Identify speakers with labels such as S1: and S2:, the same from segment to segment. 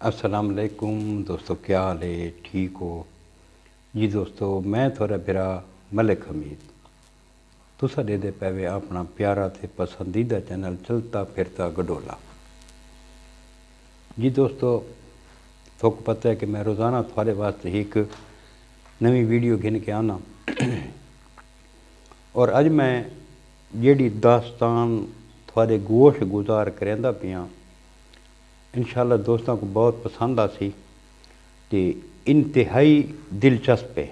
S1: السلام علیکم دوستو، کیا حال ہے؟ ٹھیک ہو جی دوستو؟ میں تھوڑا برا ملک حمید تسا دے دے پے اپنا پیارا تے پسندیدہ چینل چلتا پھرتا گڈولا۔ جی دوستو، تھوک پتہ ہے کہ میں روزانہ تھوڑے واسطے ایک نوی ویڈیو گھن کے آنا، اور اج میں جیڑی داستان تھوڑے گوش گزار کریندا پیاں انشاءاللہ دوستوں کو بہت پسند آسی تے انتہائی دلچسپ ہے۔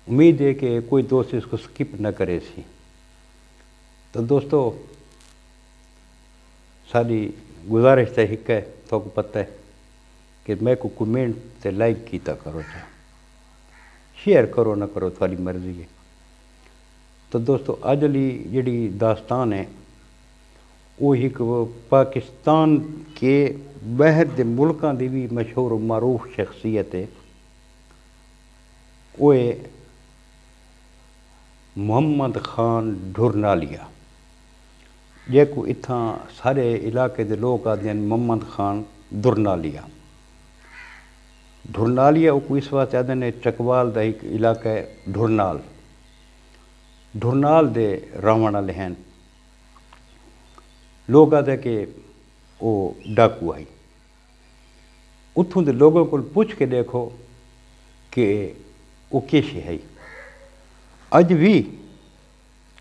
S1: امید ہے کہ کوئی دوست اس کو سکپ نہ کرے سی۔ تو دوستو، ساری گزارش تے ایک ہے، تو پتہ ہے کہ میں کو کمنٹ تے لائک کیتا کرو، چاہ شیئر کرو نہ کرو تھوڑی مرضی ہے۔ تو دوستو، اج لی جڑی داستان ہے وہ ایک پاکستان کے باہر دے ملکاں دی بھی مشہور و معروف شخصیت ہے، وہ ہے محمد خان ڈھرنالیا، جے کو اتھاں سارے علاقے دے لوگ آتے ہیں محمد خان ڈھرنالیا۔ ڈھرنالیا کو اس واسطے آتے ہیں چکوال دا ایک علاقہ ہے ڈھرنال، ڈھرنال دے راون والے ہیں۔ لوگ آتے کہ وہ ڈاکو آئی، اتھوں دے لوگوں کو پوچھ کے دیکھو کہ وہ کیسے ہے۔ اج بھی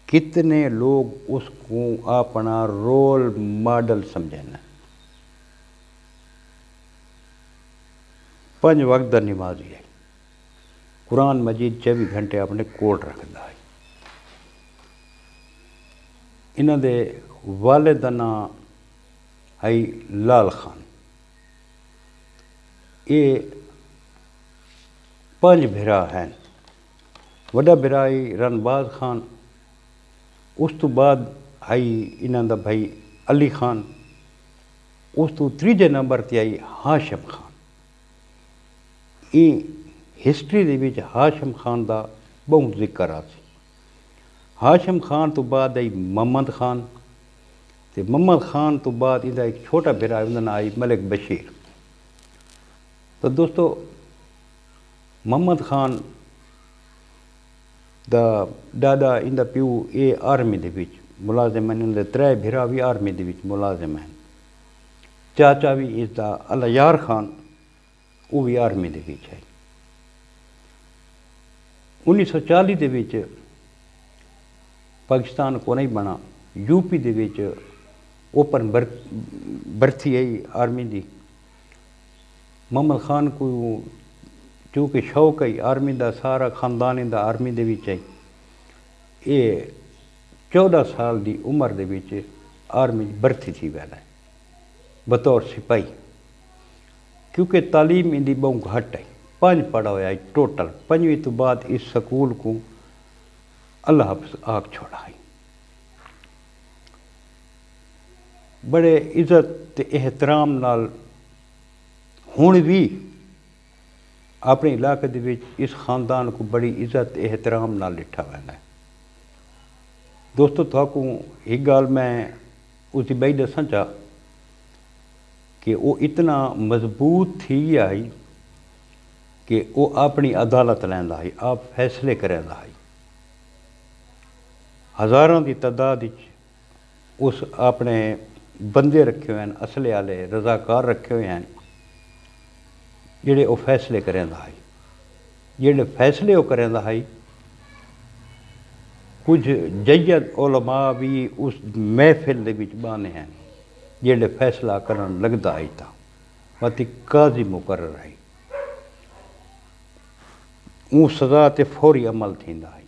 S1: کتنے لوگ اس کو اپنا رول ماڈل سمجھنا۔ 5 وقت دا نمازی ہے، قرآن مجید 24 گھنٹے اپنے کول رکھتا ہے۔ انہاں دے والد دا نام ہے لال خان۔ یہ 5 بھرا ہیں۔ وڈا بھرا ہے رنباز خان، اس تو بعد ہے انہاں دا بھائی علی خان، اس تو 3 نمبر تے آئی ہاشم خان۔ یہ ہسٹری دے وچ ہاشم خان دا بہت ذکر آسی۔ ہاشم خان تو بعد آئی محمد خان، تے محمد خان تو بعد انہاں ایک چھوٹا بھرا ہے، انہاں آئی ملک بشیر۔ تو دوستو، محمد خان دا دادا انہاں پیو اے آرمی دے وچ ملازم ہیں، انہاں دے 3 بھرا بھی آرمی دے وچ ملازم ہیں۔ چاچا بھی اس دا الیار خان، وہ بھی آرمی دے وچ ہے۔ 1940 دے وچ پاکستان کو نہیں بنا، یو پی دے وچ اوپن برتھی ہے آرمی دی۔ محمد خان کو چونکہ شوق ہے آرمی دا، سارا خاندان دا آرمی دے وچ ہے۔ یہ 14 سال دی عمر دے وچ آرمی برتھی تھی ویلا ہے بطور سپاہی، کیونکہ تعلیم ان دی بہت گھٹ ہے۔ 5 پڑھا ہوا ہے ٹوٹل، 5ویں تو بعد اس سکول کو اللہ حافظ آگ چھوڑا ہے۔ بڑے عزت تے احترام نال ہن بھی اپنے علاقے دے وچ اس خاندان کو بڑی عزت احترام نال لٹھا ویلا ہے۔ دوستو، تھاکوں ایک گال میں اس دی بئی دساں چاہ کہ وہ اتنا مضبوط تھی آئی کہ وہ اپنی عدالت لیندا ہے، آپ فیصلے کریندا ہے۔ ہزاراں دی تعداد اس اپنے بندے رکھے ہوئے ہیں، اسلحے والے رضاکار رکھے ہوئے ہیں، جڑے وہ فیصلے کریندا ہے۔ جڑے فیصلے وہ کریندا ہے، کچھ جید علماء بھی اس محفل دے وچ بانے ہیں جڑے فیصلہ کرن لگدا ہے، تا واتی قاضی مقرر ہے، اون سزا تے فوری عمل تھیندا ہے۔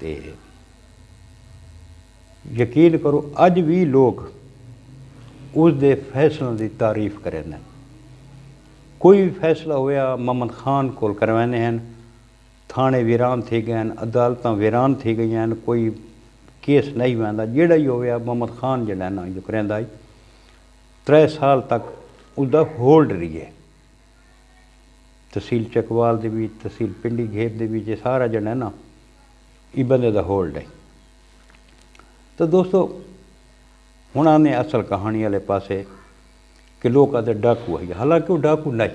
S1: تے یقین کرو اج بھی لوگ اس دے فیصلوں دی تعریف کریں۔ کوئی بھی فیصلہ ہویا محمد خان کو کروانے ہیں، تھانے ویران تھی گئے ہیں، عدالتاں ویران تھی گئی ہیں، کوئی کیس نہیں ہوتا، جڑا ہی ہویا محمد خان جڑا ہے نا جو کریندا ہے 3 سال تک اس دا ہولڈ رہی ہے۔ تحصیل چکوال دے وچ، تحصیل پنڈی گھیب دے وچ، سارا جڑا ہے نا یہ بندے دا ہولڈ ہے۔ تو دوستو، ہن آنے اصل کہانی والے پاسے کہ لوگ آتے ڈاکو ہے، حالانکہ وہ ڈاکو نہیں،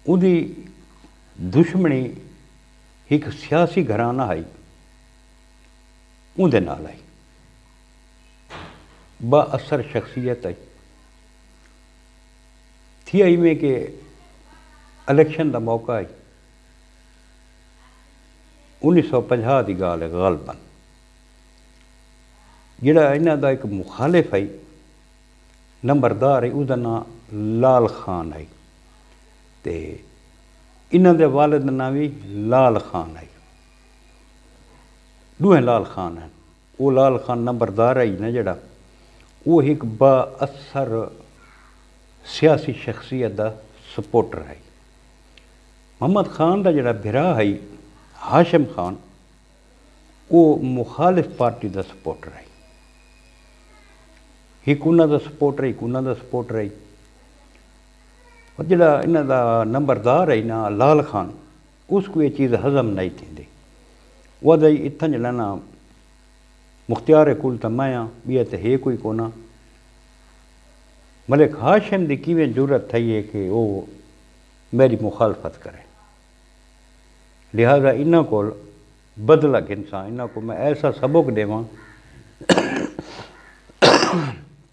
S1: وہی دشمنی ایک سیاسی گھرانہ آئی اندر نال آئی، با اثر شخصیت آئی تھی آئی میں کہ الیکشن دا موقع آئی 1950 کی گال ہے غالباً، جڑا انہاں دا ایک مخالف ہے نمبردار ہے اس کا نام لال خان ہے، تے انہاں دے والد دا نام بھی لال خان ہے، دوہیں لال خان ہیں، وہ لال خان نمبردار ہے نا جڑا وہ ایک با اثر سیاسی شخصیت دا سپورٹر ہے۔ محمد خان دا جڑا بھرا ہے ہاشم خان وہ مخالف پارٹی دا سپورٹر ہے، ایک انہاں دا سپورٹر ایک انہاں دا سپورٹر ہے، اور جڑا انہاں دا نمبردار ہے نا لال خان اس کو یہ چیز ہضم نہیں تھی، وہ اتنا جڑا نا مختار کل تو میں بھی تو ہے کوئی کونا، ملک ہاشم دی کیویں جرت تھی ہے کہ وہ میری مخالفت کرے، لہذا انہاں کو بدلہ گھنساں، انہاں کو میں ایسا سبق دیواں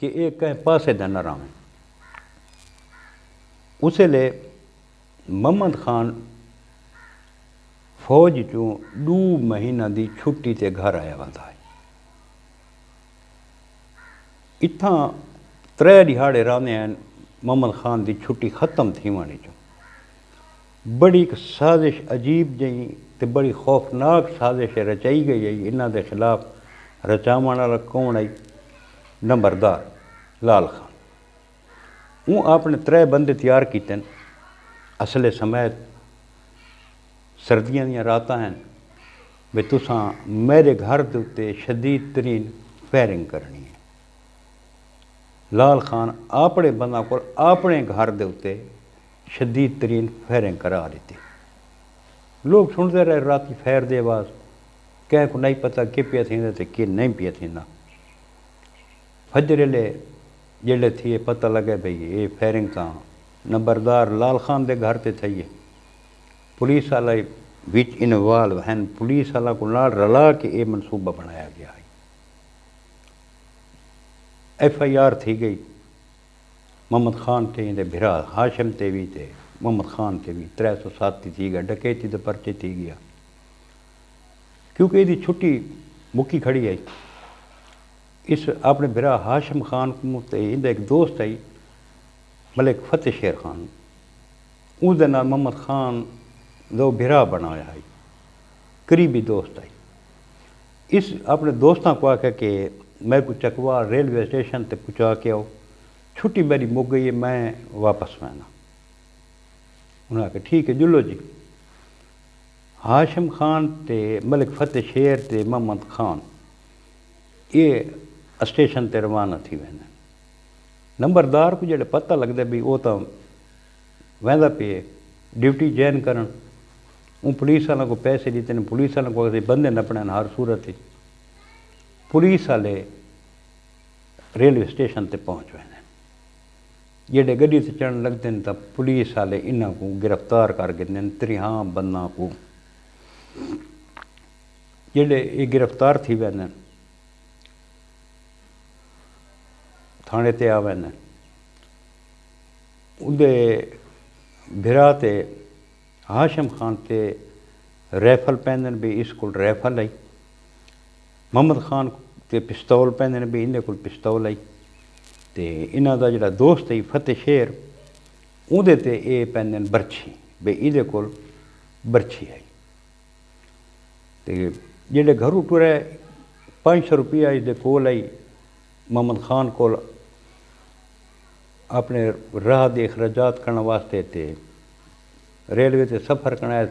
S1: کہ ایک کہیں پاسے دا نہ رہاں۔ اسے لے محمد خان فوج چوں 2 مہینہ دی چھٹی تے گھر آیا ودا ہے، اتھاں 3 دہاڑے رانے ہیں محمد خان دی چھٹی ختم تھی وانی چوں، بڑی ایک سازش عجیب جہی تے بڑی خوفناک سازش رچائی گئی ہے انہاں دے خلاف، رچاون والا کون ہے؟ نمبردار لال خان، وہ اپنے 3 بندے تیار کیتے ہیں اصلے سمیت، سردیاں دیاں راتاں ہیں بے تساں میرے گھر دے اتے شدید ترین فائرنگ کرنی ہے، لال خان اپنے بندہ کو اپنے گھر دے اتے شدید ترین فائرنگ کرا دیتی، لوگ سنتے رہے راتی فائر دے آواز، کہیں کو نہیں پتہ کہ پیا تھیندا تے کہ نہیں پیا تھیندا، فجر لے جڑے تھی پتہ لگے بھئی یہ فائرنگ تاں نمبردار لال خان دے گھر تے تھی ہے، پولیس والے وچ انوالو ہیں، پولیس والا کو نال رلا کے یہ منصوبہ بنایا گیا ہے، FIR تھی گئی محمد خان تے دے بھرا ہاشم تے بھی تے محمد خان تے بھی 307 تھی گیا، ڈکیتی دے پرچے تھی گیا، کیونکہ یہ چھٹی مکی کھڑی آئی، اس اپنے بھرا ہاشم خان کو تے ان ایک دوست آئی ملک فتح شیر خان، اس دے نال محمد خان دو بھرا بنایا ہے، قریبی دوست آئی، اس اپنے دوستاں کو آکھا کہ میں کو چکوا ریلوے اسٹیشن تے پہنچا کے آؤ، چھٹی میری مک گئی ہے میں واپس میں نا، انہوں نے کہا ٹھیک ہے جلو جی، ہاشم خان تے ملک فتح شیر تے محمد خان یہ اسٹیشن تے روانہ تھی ویندے، نمبردار کو جڑے پتہ لگتا بھی وہ تو ویندا پہ ڈیوٹی جوائن کرن، وہ پولیس والوں کو پیسے دیتے ہیں، پولیس والوں کو بندے نپنے ہر صورت، پولیس والے ریلوے اسٹیشن تے پہنچ ویندے، جڑے گڈی تے چڑھن لگتے ہیں تو پولیس والے انہاں کو گرفتار کر کے 53 بندہ کو جڑے یہ گرفتار تھی ویندے تھانے تے آ ویندے، اندے بھرا تے ہاشم خان تے ریفل پہندے بھی اس کو ریفل آئی، محمد خان تے پستول پہندے بھی اندے کو پستول آئی، تے انہاں دا جڑا دوست ہے فتح شیر اندے تے اے پہندے برچھی بے ایدے کو برچھی آئی، تے جڑے گھروں ٹرے 500 روپیہ اس دے کول آئی محمد خان کو اپنے راہ دے اخراجات کرنے واسطے تے ریلوے تے سفر کرنا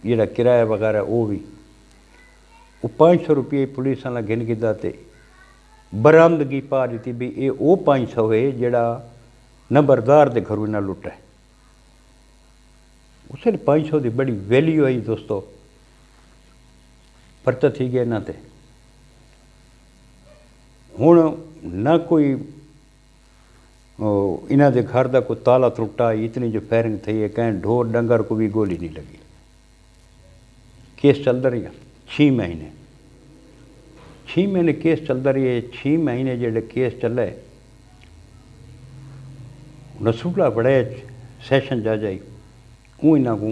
S1: جڑا کرایہ وغیرہ وہ بھی وہ 500 روپیے پولیس والا گن گدا تے برآمدگی پا دیتی بھی یہ وہ 500 ہے جڑا نمبردار دے گھروں نہ لٹا ہے، اس لیے 500 دی بڑی ویلیو آئی دوستو، پرچہ تھی گئے نہ تے ہوں نہ کوئی انہاں دے گھر دا کوئی تالا ترٹا اتنی جو فائرنگ تھی ہے کہیں ڈھور ڈنگر کو بھی گولی نہیں لگی. کیس چلتا رہی 6 مہینے 6 مہینے کیس چلتا رہی ہے. 6 مہینے جڑے کیس چلے رسولہ بڑے سیشن جج آئی انہاں کو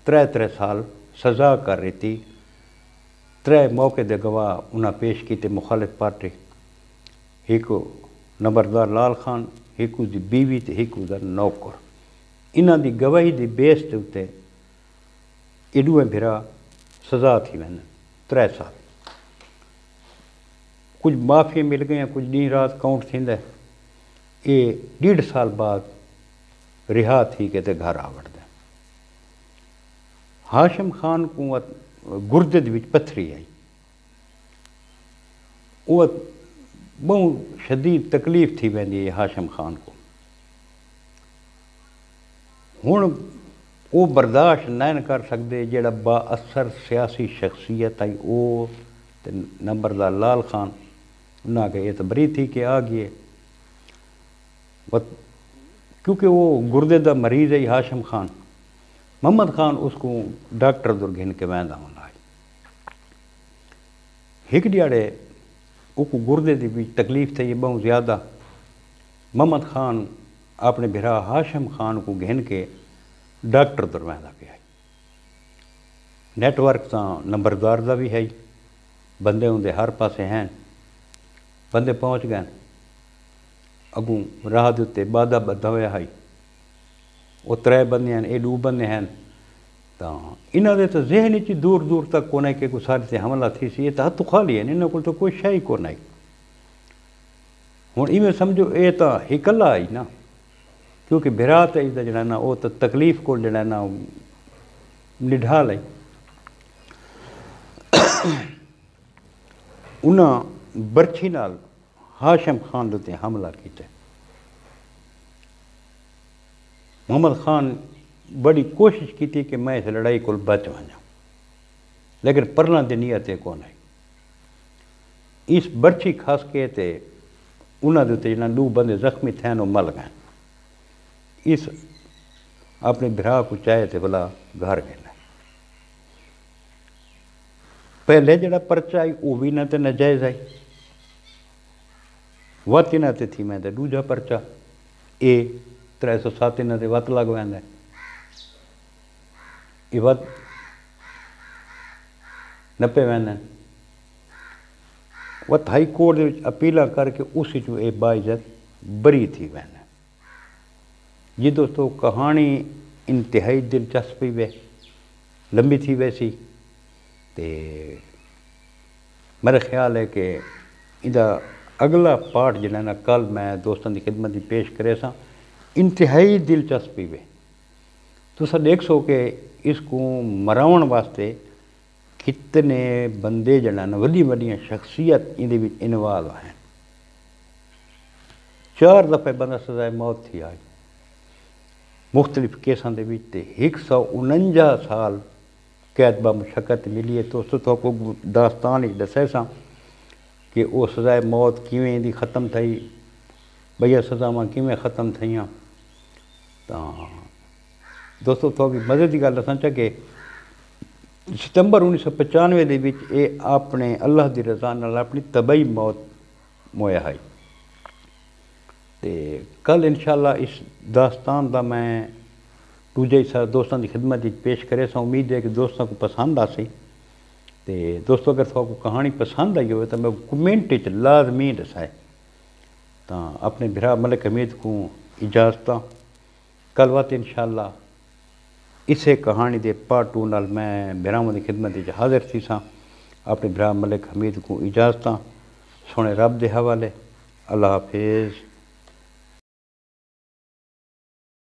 S1: 3 سال سزا کر رہی تھی. 3 موقع دے گواہ انہاں پیش کیتے مخالف پارٹی. ایک نمبردار لال خان، ایک دی بیوی تے ایک دا نوکر. انہاں دی گواہی دی بیس تے اتے ایڈویں بھرا سزا تھی وین 3 سال. کچھ معافی مل گئیں، کچھ دن رات کاؤنٹ تھیندا. یہ 1.5 سال بعد رہا تھی کہ تے گھر آوڑ دے. ہاشم خان کو گردے دے وچ پتھری آئی. وہ بہت شدید تکلیف تھی ویندی ہے ہاشم خان کو. ہن وہ برداشت نہیں کر سکتے جڑا با اثر سیاسی شخصیت آئی وہ نمبردار لال خان انہاں کہ یہ تو بری تھی کہ آ گئے. کیونکہ وہ گردے دا مریض ہے ہاشم خان. محمد خان اس کو ڈاکٹر در گھن کے ویندا ہونا ہے. ایک دیاڑے وہ کو گردے دی بھی تکلیف تھی بہت زیادہ. محمد خان اپنے بھرا ہاشم خان کو گھن کے ڈاکٹر در ویندا پیا. نیٹ ورک تا نمبردار دا بھی ہے، بندے اندے ہر پاسے ہیں. بندے پہنچ گئے اگوں راہ دے تے بادہ بدھا ہویا ہے. وہ 3 بندے ہیں، یہ 2 بندے ہیں. تو انہاں دے تو ذہن چ دور دور تک کونے کہ کوئی سارے تے حملہ تھی سی. یہ تو ہاتھ خالی ہیں، انہاں کول تو کوئی شے ہی کون ہے. ہن ایویں سمجھو اے تو اکلا آئی نا، کیونکہ بھرا تے دا جڑا نا وہ تو تکلیف کو جڑا نا نڈھا لئی. انہاں برچھی نال ہاشم خان دے تے حملہ کیتے. محمد خان بڑی کوشش کی تھی کہ میں اس لڑائی کو بچ ونجا، لیکن پرنا دی نیت کون ہے. اس برچھی کھاس کے تے انہاں دے تے 2 بندے زخمی تھے وہ مل گئے. اس اپنے بھرا کو چاہے تے بلا گھر گئے. پہلے جڑا پرچہ آئی وہ بھی نہ تے ناجائز آئی، وت نہ تے تھی میں تے دوجا پرچہ اے 307 انہاں دے وت لگ ویندا. یہ وت نپے ویندا. وت ہائی کورٹ دے وچ اپیلاں کر کے اس وچ اے باعزت بری تھی ویندا. یہ دوستو کہانی انتہائی دلچسپی وے لمبی تھی ویسی تے میرا خیال ہے کہ ادا اگلا پارٹ جڑا نا کل میں دوستاں دی خدمت دی پیش کرے سا. انتہائی دلچسپی وے تساں دیکھ سو کہ اس کو مراؤن واسطے کتنے بندے جڑا نا وڈی وڈیاں شخصیت اندے وچ انوالو ہیں. 4 دفعے بندہ سزائے موت تھی آئی مختلف کیساں دے وچ تے 149 سال قید با مشقت ملی ہے. تو کو داستان ہی دسے سا کہ وہ سزائے موت کیویں دی ختم تھی، بھیا سزاواں کیویں ختم تھیاں. تو دوستو تو بھی مزے دی گل دساں کہ ستمبر 1995 دے وچ اے اپنے اللہ دی رضا نال اپنی طبعی موت مویا ہے. تے کل انشاءاللہ اس داستان دا میں دوجے دوستاں دی خدمت پیش کرے سا. امید ہے کہ دوستاں کو پسند آسی. تے دوستو اگر تو کو کہانی پسند آئی ہوئے تو میں کمنٹ چ لازمی دسائے. تو اپنے بھرا ملک حمید کو اجازتاں کل وقت انشاءاللہ اسے کہانی دے پارٹ 2 نال میں بھراواں دی خدمت وچ حاضر تھی سا. اپنے بھرا ملک حمید کو اجازتاں سونے رب دے حوالے. اللہ حافظ.